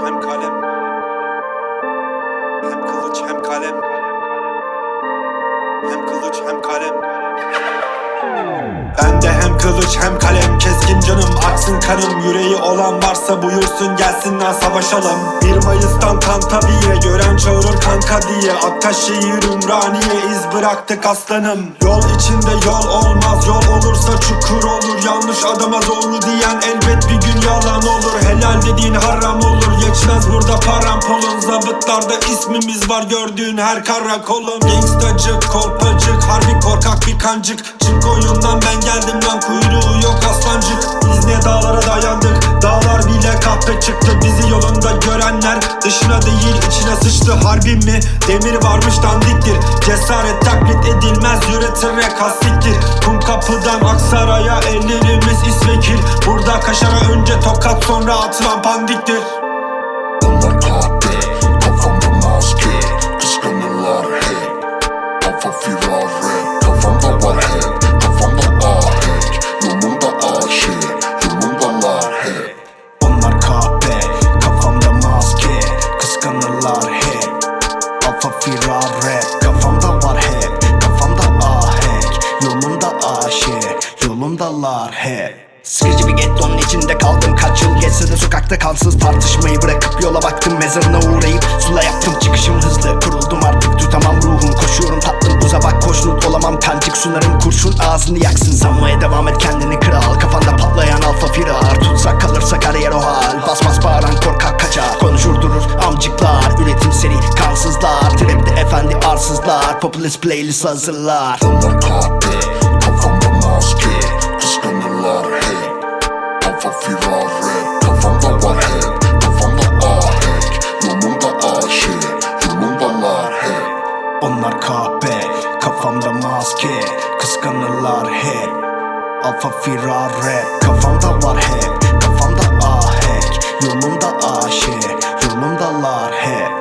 hem kalem, hem kılıç hem kalem, hem kılıç hem kalem. Bende hem kılıç hem kalem, keskin canım aksın kanım. Yüreği olan varsa buyursun gelsin lan savaşalım. 1 Mayıs'tan Kantaviye, gören çağırır kanka diye. Akkaşehir Ümraniye, iz bıraktık aslanım. Yol içinde yol olmaz, yol olursa çukur olur. Yanlış adama doğru diyen elbet bir gün yalan olur. Helal dediğin haram olur, geçmez burada parampolun. Zabıtlarda ismimiz var gördüğün her karakolun. Gangstacık, kolpacık, harbi korkak bir kancık. Çık oyundan ben geldim lan, kuyruğu yok aslancık. Biz ne dağlara dayandık, dağlar bile kahpe çıktı. Bizi yolunda görenler dışına değil içine sıçtı. Harbi mi? Demir varmış dandiktir. Cesaret taklit edilmez, üretir kastiktir. Kum kapıdan Aksaray'a ellerimiz isvekil. Burada kaşara önce tokat sonra atılan pandiktir. Onlar kahpe, kafamda maske, kıskanırlar hep. Kafa firar rap, kafamda var hep. Kafamda ahenk, yolumda aşık, yolumdalar hep. Onlar kahpe, kafamda maske, kıskanırlar hep. Alfa firar rap, kafamda var hep. Kafamda ahenk, yolumda aşık, yolumdalar hep. Sıkıcı bir gettonun içinde kaldım, kaç yıl geçse de sokakta kansız tartışmayı bırakıp yola baktım. Mezarına uğrayıp sula yaptım, çıkışım hızlı, kuruldum artık tutamam ruhum. Koşuyorum tatlım uza bak, hoşnut olamam kancık. Sularım kurşun ağzını yaksın, sanmaya devam et kendini kral. Kafanda patlayan alfa firar, tutsak kalırsa kariyer o hal. Bas bas bağıran korkak kaçar, konuşur durur amcıklar. Üretim seri kansızlar, trapte efendi arsızlar. Populist playlist hazırlar. Onlar kahpe, kafamda maske, kıskanırlar hep. Kafa firar rap, kafamda var hep. Kafamda ahenk, yolumda aşık, yolumdalar hep. Onlar kahpe, kafamda maske, kıskanırlar hep. Alfa firar rap, kafamda var hep. Kafamda ahenk, yolumda aşık, yolumdalar hep.